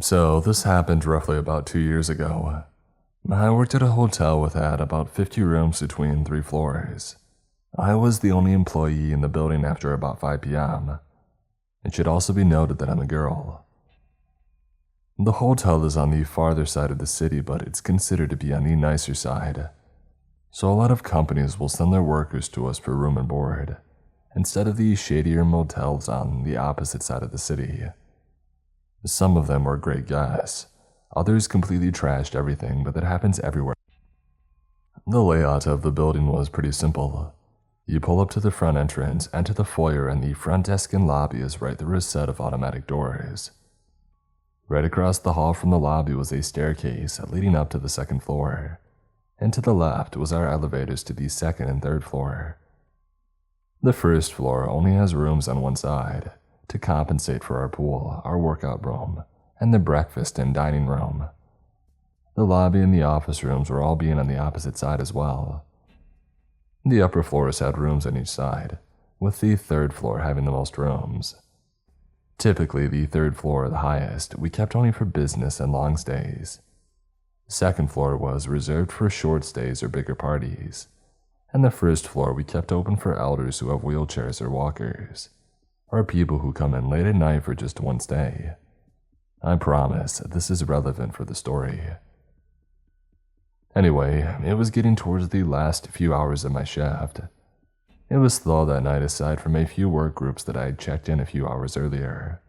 So this happened roughly about 2 years ago. I worked at a hotel with had about 50 rooms between 3 floors. I was the only employee in the building after about 5 p.m. It should also be noted that I'm a girl. The hotel is on the farther side of the city, but it's considered to be on the nicer side. So a lot of companies will send their workers to us for room and board, instead of the shadier motels on the opposite side of the city. Some of them were great guys. Others completely trashed everything, but that happens everywhere. The layout of the building was pretty simple. You pull up to the front entrance, enter the foyer, and the front desk and lobby is right through a set of automatic doors. Right across the hall from the lobby was a staircase leading up to the second floor, and to the left was our elevators to the second and third floor. The first floor only has rooms on one side, to compensate for our pool, our workout room, and the breakfast and dining room. The lobby and the office rooms were all being on the opposite side as well. The upper floors had rooms on each side, with the third floor having the most rooms. Typically, the third floor, the highest, we kept only for business and long stays. The second floor was reserved for short stays or bigger parties, and the first floor we kept open for elders who have wheelchairs or walkers, or people who come in late at night for just one stay. I promise this is relevant for the story. Anyway, it was getting towards the last few hours of my shift. It was slow that night aside from a few work groups that I had checked in a few hours earlier.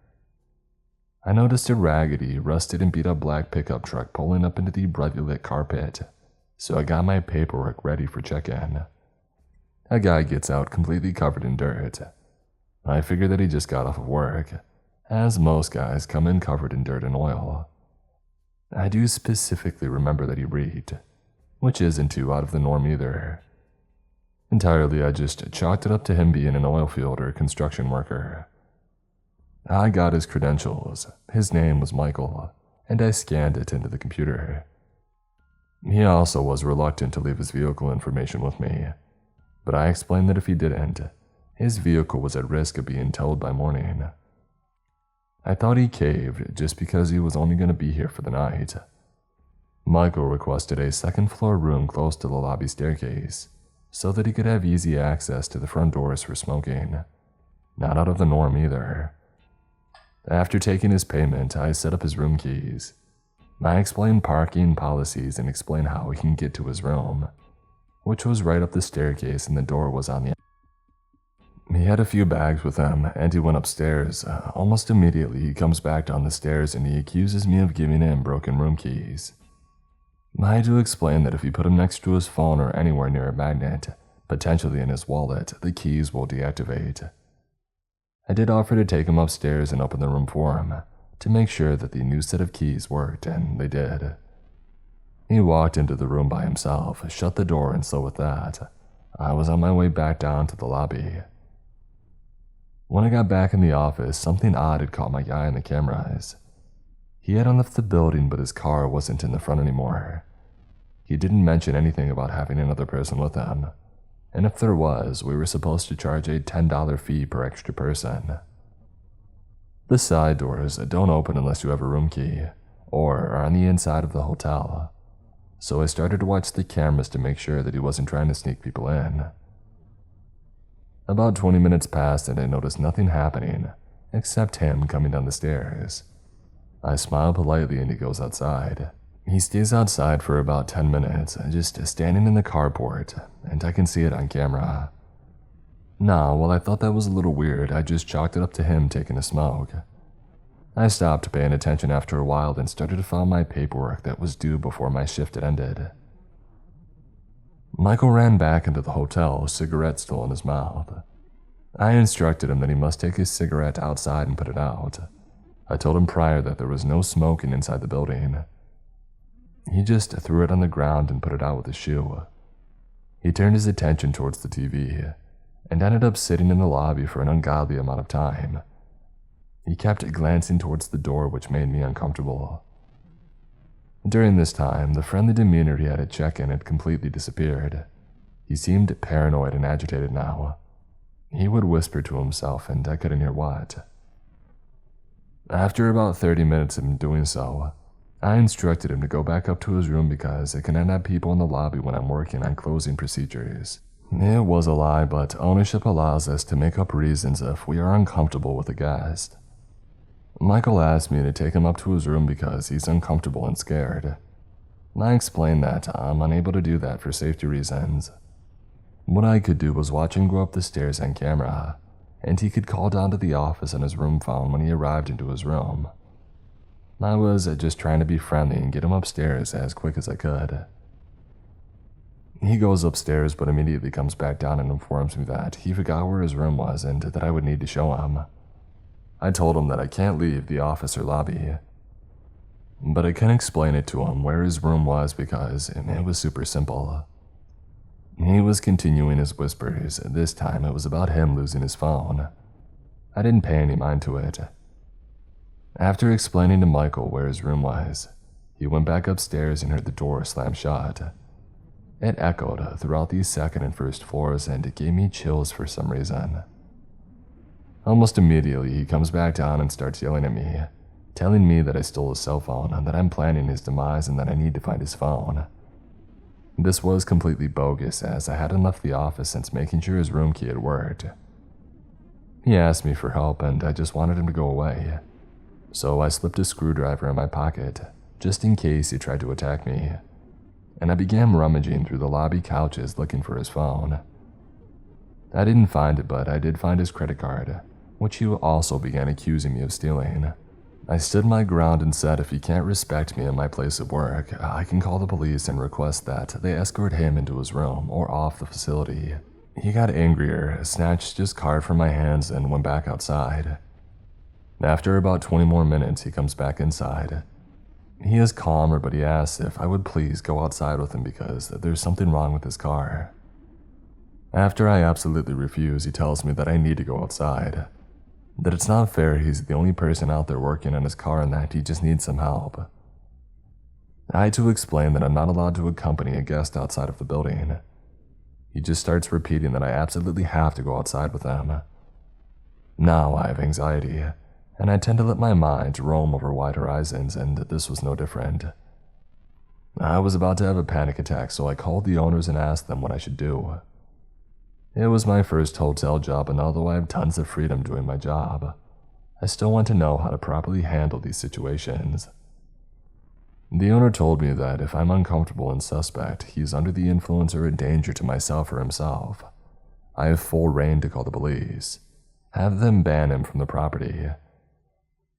I noticed a raggedy, rusted and beat up black pickup truck pulling up into the brightly lit carpet, so I got my paperwork ready for check-in. A guy gets out completely covered in dirt. I figured that he just got off of work, as most guys come in covered in dirt and oil. I do specifically remember that he breathed, which isn't too out of the norm either. Entirely, I just chalked it up to him being an oil field or construction worker. I got his credentials. His name was Michael, and I scanned it into the computer. He also was reluctant to leave his vehicle information with me, but I explained that if he didn't, his vehicle was at risk of being towed by morning. I thought he caved just because he was only going to be here for the night. Michael requested a second-floor room close to the lobby staircase so that he could have easy access to the front doors for smoking. Not out of the norm either. After taking his payment, I set up his room keys. I explained parking policies and explained how he can get to his room, which was right up the staircase and the door was on the end. He had a few bags with him, and he went upstairs. Almost immediately, he comes back down the stairs and he accuses me of giving him broken room keys. I had to explain that if you put him next to his phone or anywhere near a magnet, potentially in his wallet, the keys will deactivate. I did offer to take him upstairs and open the room for him, to make sure that the new set of keys worked, and they did. He walked into the room by himself, shut the door, and so with that, I was on my way back down to the lobby. When I got back in the office, something odd had caught my eye on the cameras. He had left the building, but his car wasn't in the front anymore. He didn't mention anything about having another person with him, and if there was, we were supposed to charge a $10 fee per extra person. The side doors don't open unless you have a room key, or are on the inside of the hotel, so I started to watch the cameras to make sure that he wasn't trying to sneak people in. About 20 minutes passed and I noticed nothing happening, except him coming down the stairs. I smile politely and he goes outside. He stays outside for about 10 minutes, just standing in the carport, and I can see it on camera. Now, while I thought that was a little weird, I just chalked it up to him taking a smoke. I stopped paying attention after a while and started to file my paperwork that was due before my shift had ended. Michael ran back into the hotel, cigarette still in his mouth. I instructed him that he must take his cigarette outside and put it out. I told him prior that there was no smoking inside the building. He just threw it on the ground and put it out with his shoe. He turned his attention towards the TV and ended up sitting in the lobby for an ungodly amount of time. He kept glancing towards the door, which made me uncomfortable. During this time, the friendly demeanor he had at check-in had completely disappeared. He seemed paranoid and agitated now. He would whisper to himself, and I couldn't hear what. After about 30 minutes of him doing so, I instructed him to go back up to his room because I cannot have people in the lobby when I'm working on closing procedures. It was a lie, but ownership allows us to make up reasons if we are uncomfortable with a guest. Michael asked me to take him up to his room because he's uncomfortable and scared. I explained that I'm unable to do that for safety reasons. What I could do was watch him go up the stairs on camera, and he could call down to the office on his room phone when he arrived into his room. I was just trying to be friendly and get him upstairs as quick as I could. He goes upstairs but immediately comes back down and informs me that he forgot where his room was and that I would need to show him. I told him that I can't leave the office or lobby, but I couldn't explain it to him where his room was because it was super simple. He was continuing his whispers. This time it was about him losing his phone. I didn't pay any mind to it. After explaining to Michael where his room was, he went back upstairs and heard the door slam shut. It echoed throughout the second and first floors and it gave me chills for some reason. Almost immediately he comes back down and starts yelling at me, telling me that I stole his cell phone and that I'm planning his demise and that I need to find his phone. This was completely bogus as I hadn't left the office since making sure his room key had worked. He asked me for help and I just wanted him to go away. So I slipped a screwdriver in my pocket, just in case he tried to attack me, and I began rummaging through the lobby couches looking for his phone. I didn't find it, but I did find his credit card, which he also began accusing me of stealing. I stood my ground and said if he can't respect me in my place of work, I can call the police and request that they escort him into his room or off the facility. He got angrier, snatched his card from my hands, and went back outside. After about 20 more minutes, he comes back inside. He is calmer, but he asks if I would please go outside with him because there's something wrong with his car. After I absolutely refuse, he tells me that I need to go outside, that it's not fair he's the only person out there working on his car and that he just needs some help. I had to explain that I'm not allowed to accompany a guest outside of the building. He just starts repeating that I absolutely have to go outside with him. Now I have anxiety, and I tend to let my mind roam over wide horizons, and this was no different. I was about to have a panic attack, so I called the owners and asked them what I should do. It was my first hotel job, and although I have tons of freedom doing my job, I still want to know how to properly handle these situations. The owner told me that if I'm uncomfortable and suspect he's under the influence or a danger to myself or himself, I have full reign to call the police, have them ban him from the property.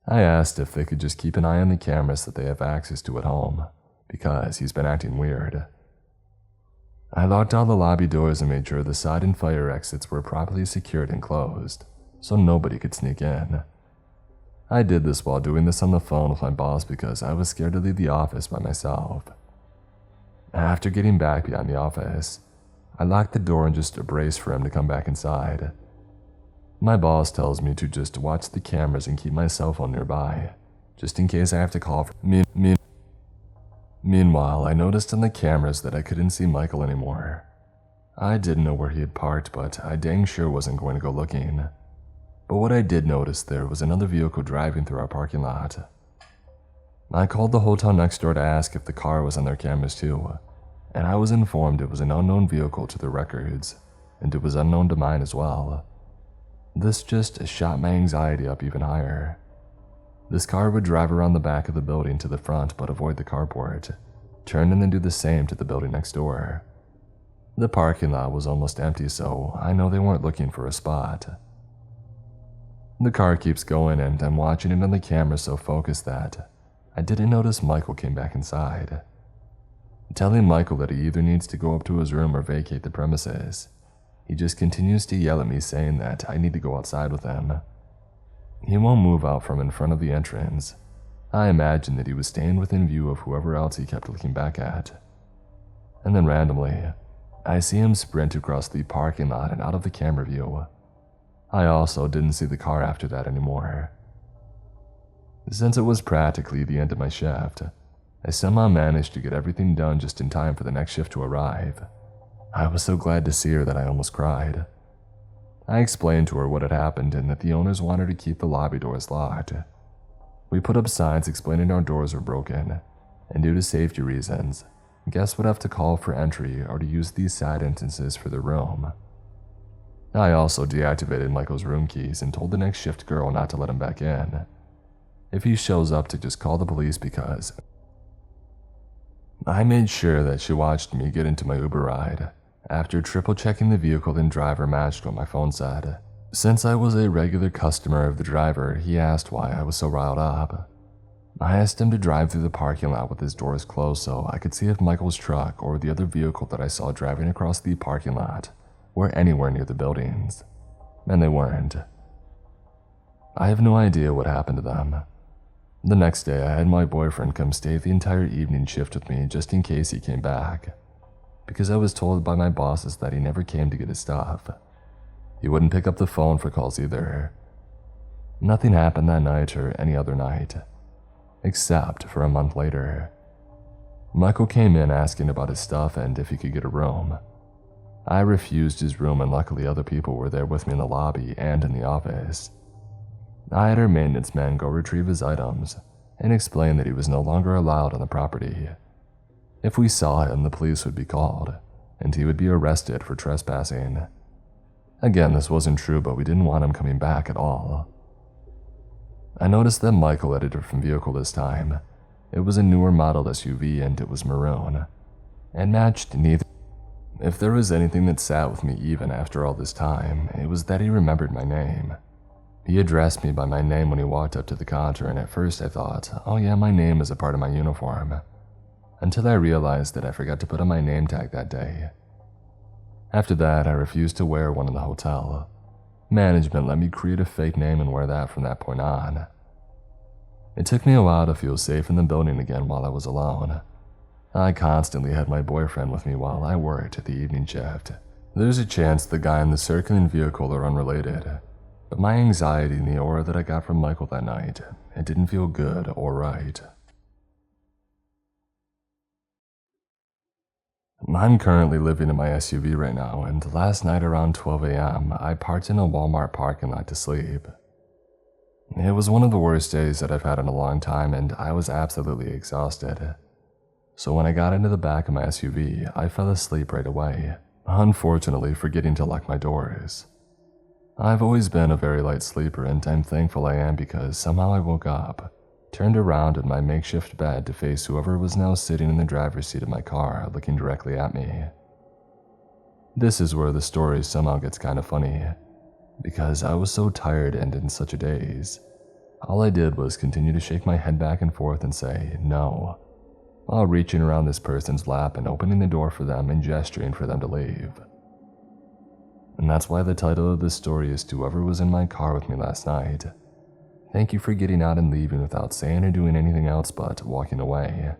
I asked if they could just keep an eye on the cameras that they have access to at home, because he's been acting weird. I locked all the lobby doors and made sure the side and fire exits were properly secured and closed, so nobody could sneak in. I did this while doing this on the phone with my boss because I was scared to leave the office by myself. After getting back behind the office, I locked the door and just braced for him to come back inside. My boss tells me to just watch the cameras and keep my cell phone nearby, just in case I have to call for me. Meanwhile, I noticed on the cameras that I couldn't see Michael anymore. I didn't know where he had parked, but I dang sure wasn't going to go looking. But what I did notice there was another vehicle driving through our parking lot. I called the hotel next door to ask if the car was on their cameras too, and I was informed it was an unknown vehicle to their records, and it was unknown to mine as well. This just shot my anxiety up even higher. This car would drive around the back of the building to the front but avoid the carport, turn and then do the same to the building next door. The parking lot was almost empty, so I know they weren't looking for a spot. The car keeps going and I'm watching it on the camera so focused that I didn't notice Michael came back inside. Telling Michael that he either needs to go up to his room or vacate the premises, he just continues to yell at me saying that I need to go outside with him. He won't move out from in front of the entrance. I imagine that he was staying within view of whoever else he kept looking back at. And then randomly, I see him sprint across the parking lot and out of the camera view. I also didn't see the car after that anymore. Since it was practically the end of my shift, I somehow managed to get everything done just in time for the next shift to arrive. I was so glad to see her that I almost cried. I explained to her what had happened and that the owners wanted to keep the lobby doors locked. We put up signs explaining our doors were broken, and due to safety reasons, guests would have to call for entry or to use these side entrances for their room. I also deactivated Michael's room keys and told the next shift girl not to let him back in. If he shows up, to just call the police, because I made sure that she watched me get into my Uber ride. After triple checking the vehicle and driver matched what my phone said. Since I was a regular customer of the driver, he asked why I was so riled up. I asked him to drive through the parking lot with his doors closed so I could see if Michael's truck or the other vehicle that I saw driving across the parking lot were anywhere near the buildings, and they weren't. I have no idea what happened to them. The next day, I had my boyfriend come stay the entire evening shift with me just in case he came back, because I was told by my bosses that he never came to get his stuff. He wouldn't pick up the phone for calls either. Nothing happened that night or any other night, except for a month later. Michael came in asking about his stuff and if he could get a room. I refused his room, and luckily other people were there with me in the lobby and in the office. I had our maintenance man go retrieve his items and explain that he was no longer allowed on the property. If we saw him, the police would be called, and he would be arrested for trespassing. Again, this wasn't true, but we didn't want him coming back at all. I noticed that Michael had a different vehicle this time. It was a newer model SUV and it was maroon, and matched neither. If there was anything that sat with me even after all this time, it was that he remembered my name. He addressed me by my name when he walked up to the counter, and at first I thought, oh yeah, my name is a part of my uniform, until I realized that I forgot to put on my name tag that day. After that, I refused to wear one in the hotel. Management let me create a fake name and wear that from that point on. It took me a while to feel safe in the building again while I was alone. I constantly had my boyfriend with me while I worked at the evening shift. There's a chance the guy in the circling vehicle are unrelated, but my anxiety and the aura that I got from Michael that night, it didn't feel good or right. I'm currently living in my SUV right now, and last night around 12 a.m., I parked in a Walmart parking lot to sleep. It was one of the worst days that I've had in a long time, and I was absolutely exhausted. So when I got into the back of my SUV, I fell asleep right away, unfortunately forgetting to lock my doors. I've always been a very light sleeper, and I'm thankful I am, because somehow I woke up, turned around in my makeshift bed to face whoever was now sitting in the driver's seat of my car looking directly at me. This is where the story somehow gets kind of funny, because I was so tired and in such a daze. All I did was continue to shake my head back and forth and say, no, while reaching around this person's lap and opening the door for them and gesturing for them to leave. And that's why the title of this story is to whoever was in my car with me last night. Thank you for getting out and leaving without saying or doing anything else but walking away.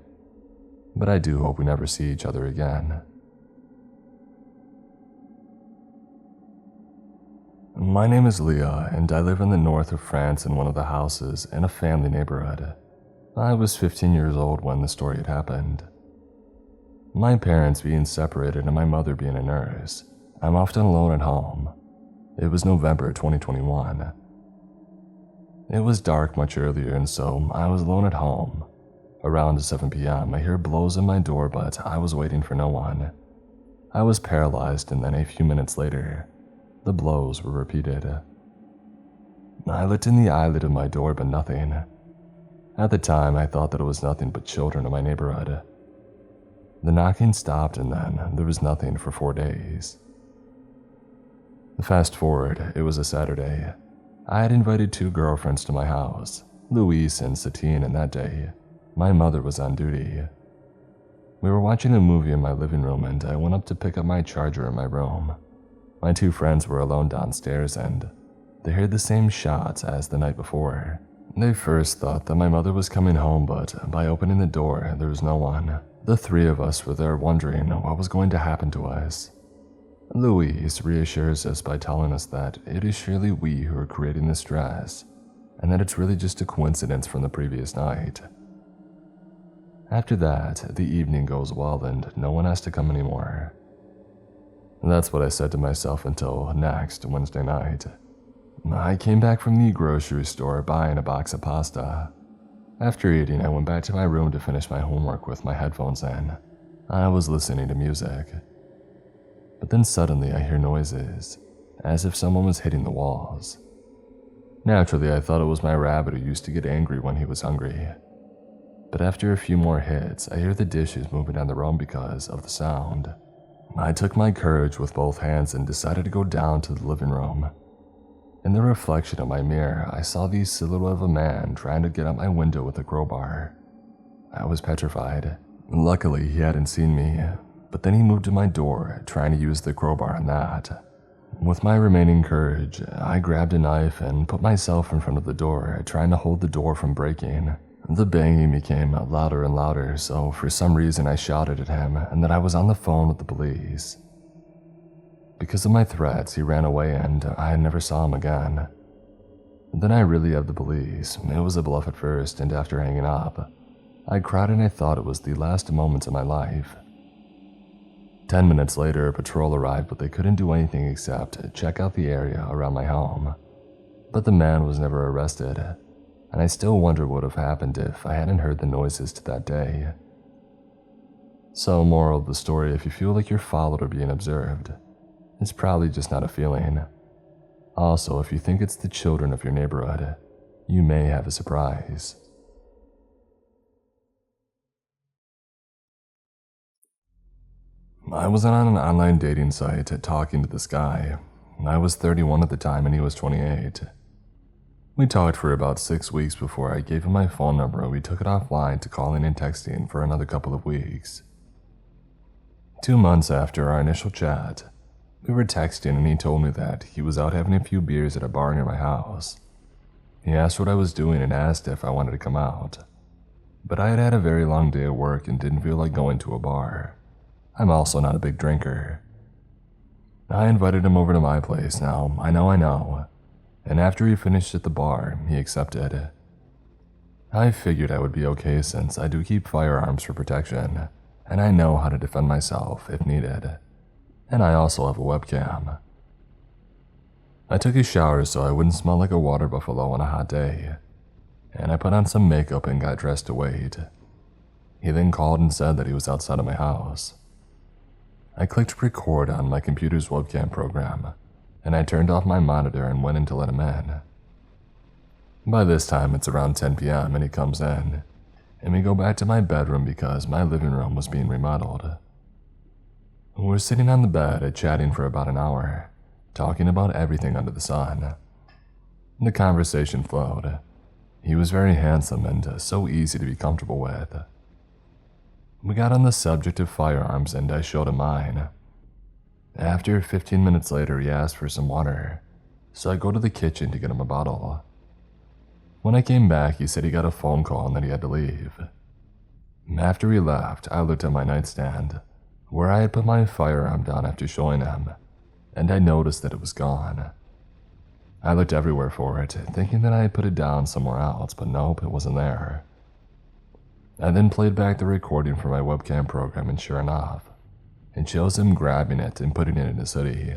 But I do hope we never see each other again. My name is Leah, and I live in the north of France in one of the houses in a family neighborhood. I was 15 years old when the story had happened. My parents being separated and my mother being a nurse, I'm often alone at home. It was November 2021. It was dark much earlier, and so I was alone at home. Around 7 p.m., I hear blows on my door, but I was waiting for no one. I was paralyzed, and then a few minutes later, the blows were repeated. I looked in the eyelid of my door, but nothing. At the time, I thought that it was nothing but children in my neighborhood. The knocking stopped, and then there was nothing for 4 days. Fast forward, it was a Saturday. I had invited 2 girlfriends to my house, Louise and Satine, and that day, my mother was on duty. We were watching a movie in my living room, and I went up to pick up my charger in my room. My 2 friends were alone downstairs, and they heard the same shots as the night before. They first thought that my mother was coming home, but by opening the door, there was no one. The 3 of us were there wondering what was going to happen to us. Louise reassures us by telling us that it is surely we who are creating this stress, and that it's really just a coincidence from the previous night. After that, the evening goes well and no one has to come anymore. That's what I said to myself until next Wednesday night. I came back from the grocery store buying a box of pasta. After eating, I went back to my room to finish my homework with my headphones in. I was listening to music. But then suddenly I hear noises, as if someone was hitting the walls. Naturally, I thought it was my rabbit who used to get angry when he was hungry. But after a few more hits, I hear the dishes moving down the room because of the sound. I took my courage with both hands and decided to go down to the living room. In the reflection of my mirror, I saw the silhouette of a man trying to get out my window with a crowbar. I was petrified. Luckily, he hadn't seen me, but then he moved to my door, trying to use the crowbar on that. With my remaining courage, I grabbed a knife and put myself in front of the door, trying to hold the door from breaking. The banging became louder and louder, so for some reason I shouted at him and that I was on the phone with the police. Because of my threats, he ran away and I never saw him again. Then I really had the police. It was a bluff at first, and after hanging up, I cried and I thought it was the last moments of my life. 10 minutes later, a patrol arrived, but they couldn't do anything except check out the area around my home. But the man was never arrested, and I still wonder what would have happened if I hadn't heard the noises to that day. So, moral of the story, if you feel like you're followed or being observed, it's probably just not a feeling. Also, if you think it's the children of your neighborhood, you may have a surprise. I was on an online dating site talking to this guy. I was 31 at the time and he was 28. We talked for about 6 weeks before I gave him my phone number and we took it offline to calling and texting for another couple of weeks. 2 months after our initial chat, we were texting and he told me that he was out having a few beers at a bar near my house. He asked what I was doing and asked if I wanted to come out. But I had had a very long day at work and didn't feel like going to a bar. I'm also not a big drinker. I invited him over to my place now, I know. And after he finished at the bar, he accepted. I figured I would be okay since I do keep firearms for protection, and I know how to defend myself if needed. And I also have a webcam. I took a shower so I wouldn't smell like a water buffalo on a hot day, and I put on some makeup and got dressed to wait. He then called and said that he was outside of my house. I clicked record on my computer's webcam program, and I turned off my monitor and went in to let him in. By this time, it's around 10 p.m. and he comes in, and we go back to my bedroom because my living room was being remodeled. We're sitting on the bed, chatting for about an hour, talking about everything under the sun. The conversation flowed. He was very handsome and so easy to be comfortable with. We got on the subject of firearms and I showed him mine. After 15 minutes later, he asked for some water, so I go to the kitchen to get him a bottle. When I came back, he said he got a phone call and that he had to leave. After he left, I looked at my nightstand, where I had put my firearm down after showing him, and I noticed that it was gone. I looked everywhere for it, thinking that I had put it down somewhere else, but nope, it wasn't there. I then played back the recording from my webcam program, and sure enough, it shows him grabbing it and putting it in his hoodie.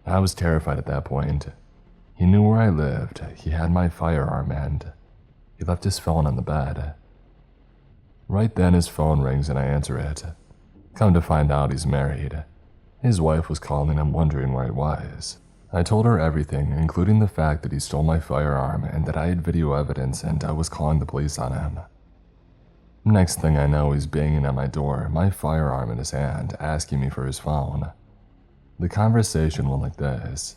I was terrified at that point. He knew where I lived, he had my firearm, and he left his phone on the bed. Right then his phone rings and I answer it. Come to find out, he's married. His wife was calling him wondering where he was. I told her everything, including the fact that he stole my firearm and that I had video evidence and I was calling the police on him. Next thing I know, he's banging on my door, my firearm in his hand, asking me for his phone. The conversation went like this.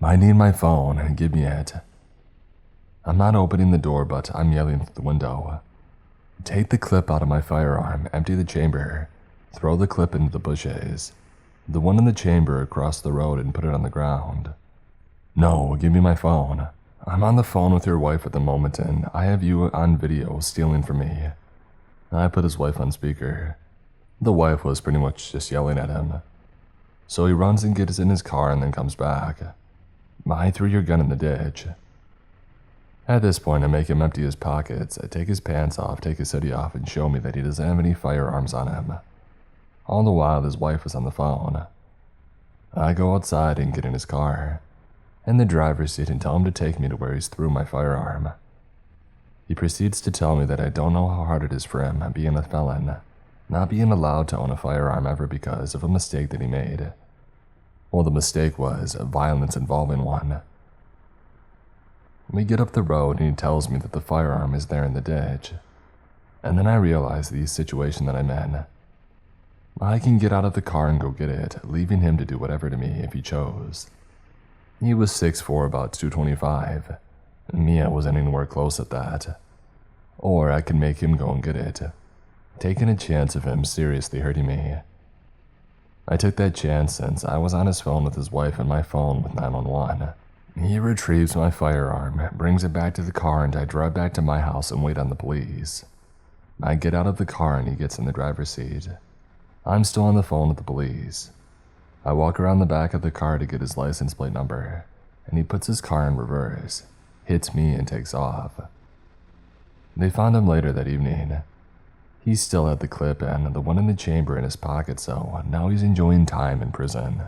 I need my phone, give me it. I'm not opening the door, but I'm yelling through the window. Take the clip out of my firearm, empty the chamber, throw the clip into the bushes, the one in the chamber across the road, and put it on the ground. No, give me my phone. I'm on the phone with your wife at the moment and I have you on video stealing from me. I put his wife on speaker. The wife was pretty much just yelling at him. So he runs and gets in his car and then comes back. I threw your gun in the ditch. At this point, I make him empty his pockets, take his pants off, take his hoodie off, and show me that he doesn't have any firearms on him. All the while, his wife was on the phone. I go outside and get in his car, in the driver's seat, and tell him to take me to where he's threw my firearm. He proceeds to tell me that I don't know how hard it is for him being a felon, not being allowed to own a firearm ever because of a mistake that he made. Well, the mistake was violence involving one. We get up the road and he tells me that the firearm is there in the ditch. And then I realize the situation that I'm in. I can get out of the car and go get it, leaving him to do whatever to me if he chose. He was 6'4", about 225. Mia wasn't anywhere close at that. Or I could make him go and get it, taking a chance of him seriously hurting me. I took that chance since I was on his phone with his wife and my phone with 911. He retrieves my firearm, brings it back to the car, and I drive back to my house and wait on the police. I get out of the car and he gets in the driver's seat. I'm still on the phone with the police. I walk around the back of the car to get his license plate number, and he puts his car in reverse, hits me, and takes off. They found him later that evening. He still had the clip and the one in the chamber in his pocket, so now he's enjoying time in prison.